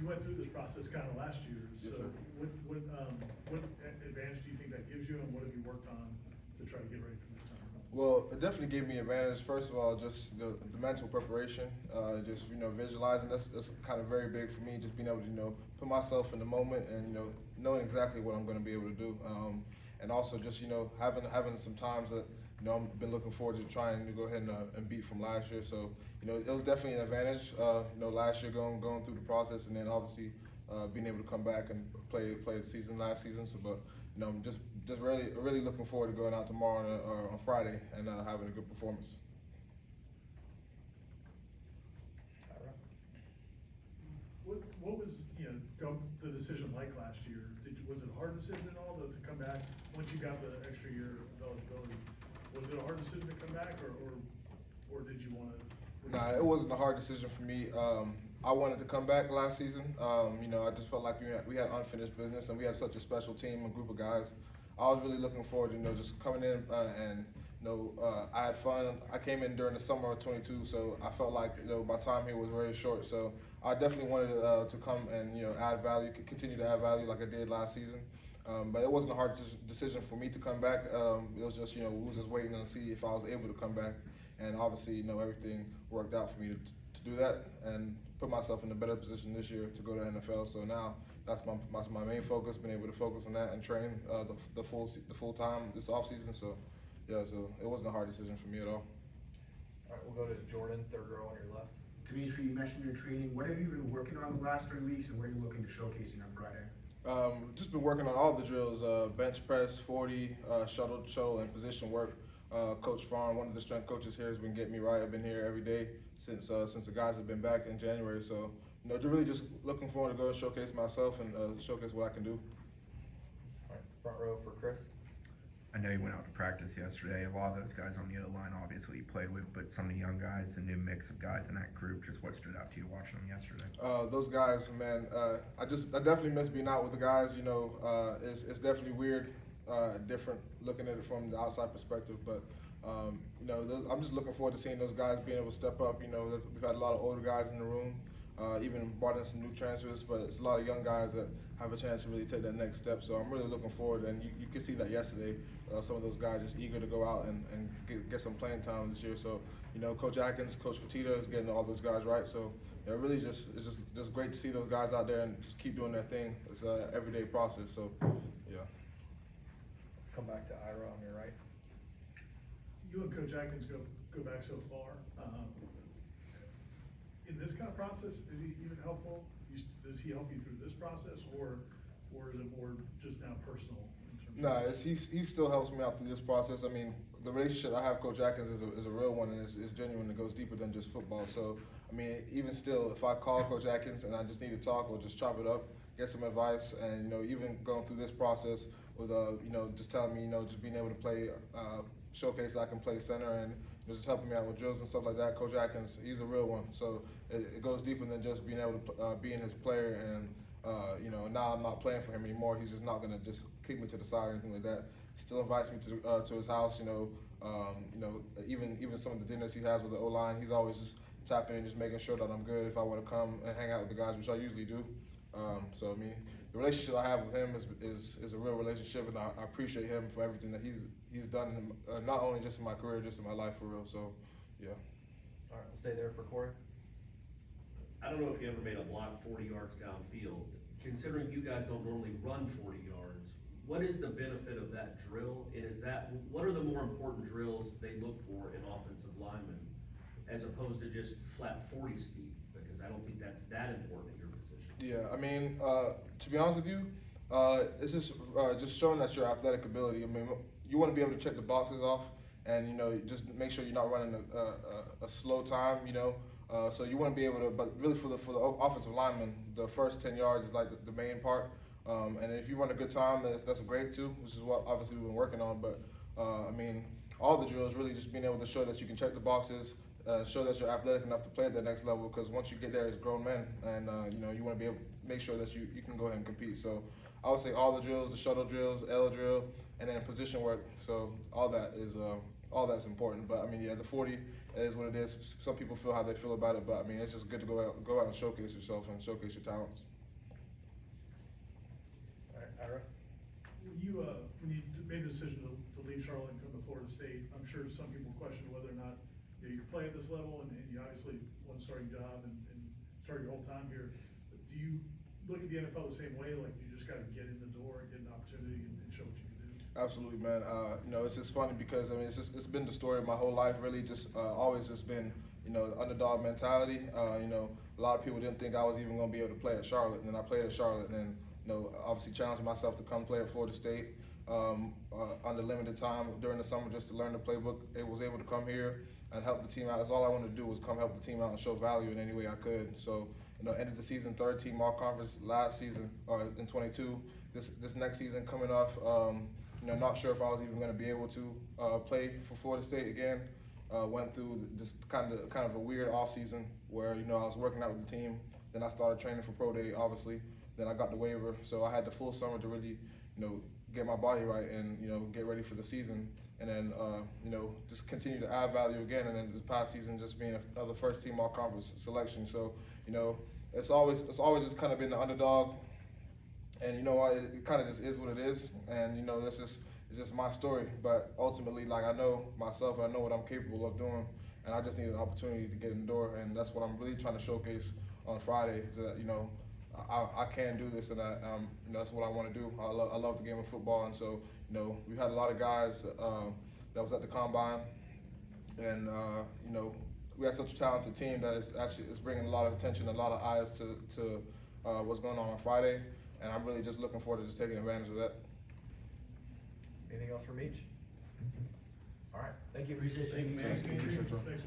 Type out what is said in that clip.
you went through this process kind of last year, Yes, so sir. what advantage do you think that gives you, and what have you worked on to try to get ready for this time? Well, it definitely gave me advantage. First of all, just the mental preparation, just visualizing. That's kind of very big for me. Just being able to put myself in the moment and knowing exactly what I'm going to be able to do, and also just having some times that I've been looking forward to trying to go ahead and beat from last year. So it was definitely an advantage. Last year going through the process, and then obviously being able to come back and play the season last season. So, but I'm just really looking forward to going out tomorrow on Friday and having a good performance. What was the decision like last year? Was it a hard decision at all to come back once you got the extra year of eligibility? Was it a hard decision to come back, or did you want to? Nah, it wasn't a hard decision for me. I wanted to come back last season. I just felt like we had unfinished business, and we had such a special team, a group of guys. I was really looking forward to just coming in and I had fun. I came in during the summer of 22, so I felt like my time here was very short. So I definitely wanted to come and add value, continue to add value like I did last season. But it wasn't a hard decision for me to come back. It was just we was just waiting to see if I was able to come back, and obviously everything worked out for me to do that and put myself in a better position this year to go to NFL. So now that's my main focus, been able to focus on that and train the full time this off season. So yeah, so it wasn't a hard decision for me at all. All right, we'll go to Jordan, third row on your left. Dimitri, you mentioned your training. What have you been working on the last 3 weeks, and what are you looking to showcasing on Friday? Just been working on all the drills: bench press, 40, shuttle, and position work. Coach Farn, one of the strength coaches here, has been getting me right. I've been here every day since the guys have been back in January. So really just looking forward to go and showcase myself and showcase what I can do. All right, front row for Chris. I know you went out to practice yesterday. A lot of those guys on the O-line obviously you played with, but some of the young guys, the new mix of guys in that group, just what stood out to you watching them yesterday? Those guys, man, I definitely miss being out with the guys. It's definitely weird, different looking at it from the outside perspective, but I'm just looking forward to seeing those guys being able to step up. We've had a lot of older guys in the room, even brought in some new transfers, but it's a lot of young guys that have a chance to really take that next step. So I'm really looking forward, and you can see that yesterday. Some of those guys just eager to go out and get some playing time this year. So Coach Atkins, Coach Fertitta is getting all those guys right. So really it's just great to see those guys out there and just keep doing their thing. It's an everyday process. So yeah. Come back to Ira on your right. You and Coach Atkins go back so far. In this kind of process, is he even helpful? Does he help you through this process, or is it more just now personal? No, he still helps me out through this process. I mean, the relationship I have with Coach Atkins is a real one, and it's genuine. It goes deeper than just football. So, I mean, even still, if I call Coach Atkins and I just need to talk or just chop it up, get some advice, and even going through this process with just telling me just being able to play, showcase I can play center and just helping me out with drills and stuff like that. Coach Atkins, he's a real one. So it goes deeper than just being able to be in his player and. Now I'm not playing for him anymore. He's just not gonna just kick me to the side or anything like that. He still invites me to his house. Even some of the dinners he has with the O-line, he's always just tapping and just making sure that I'm good if I want to come and hang out with the guys, which I usually do. So I mean, the relationship I have with him is a real relationship, and I appreciate him for everything that he's done, not only just in my career, just in my life for real. So yeah. All right, we'll stay there for Corey. I don't know if you ever made a block 40 yards downfield. Considering you guys don't normally run 40 yards, what is the benefit of that drill? And what are the more important drills they look for in offensive linemen as opposed to just flat 40 speed? Because I don't think that's that important at your position. Yeah, I mean, to be honest with you, it's just showing that your athletic ability. I mean, you want to be able to check the boxes off, and just make sure you're not running a slow time. So you want to be able to, but really for the offensive lineman, the first 10 yards is like the main part. And if you run a good time, that's great too, which is what obviously we've been working on. But I mean, all the drills really just being able to show that you can check the boxes, show that you're athletic enough to play at the next level. Because once you get there as grown men, and you want to be able to make sure that you can go ahead and compete. So I would say all the drills, the shuttle drills, L drill, and then position work. So all that's important. But I mean, yeah, the 40 it is what it is. Some people feel how they feel about it, but I mean, it's just good to go out and showcase yourself and showcase your talents. All right, Ira? When you made the decision to leave Charlotte and come to Florida State, I'm sure some people questioned whether or not, you know, you could play at this level, and you obviously won a starting job and started your whole time here. Do you look at the NFL the same way, like you just gotta get in the door and get an opportunity and show what you can do? Absolutely, man. You know, it's just funny because I mean, it's been the story of my whole life, really. Just always just been, you know, the underdog mentality. You know, a lot of people didn't think I was even gonna be able to play at Charlotte, and then I played at Charlotte, and then, you know, obviously challenged myself to come play at Florida State under limited time during the summer just to learn the playbook. It was able to come here and help the team out. That's all I wanted to do was come help the team out and show value in any way I could. So, you know, ended the season 3rd team all conference last season, or in 22. This next season coming off, you know, not sure if I was even going to be able to play for Florida State again. Went through this kind of a weird off season where, you know, I was working out with the team. Then I started training for Pro Day, obviously. Then I got the waiver, so I had the full summer to really, you know, get my body right and, you know, get ready for the season. And then, you know, just continue to add value again. And then this past season just being another 1st team all conference selection. So, you know, it's always just kind of been the underdog. And you know what, it kind of just is what it is. And you know, it's just my story. But ultimately, like, I know myself, I know what I'm capable of doing, and I just need an opportunity to get in the door. And that's what I'm really trying to showcase on Friday. Is that, you know, I can do this, and you know, that's what I want to do. I love the game of football, and so, you know, we've had a lot of guys that was at the combine, and you know, we have such a talented team that is bringing a lot of attention, a lot of eyes to what's going on Friday, and I'm really just looking forward to just taking advantage of that. Anything else from each? All right, thank you. Appreciate you. Thanks, man. Thanks, man.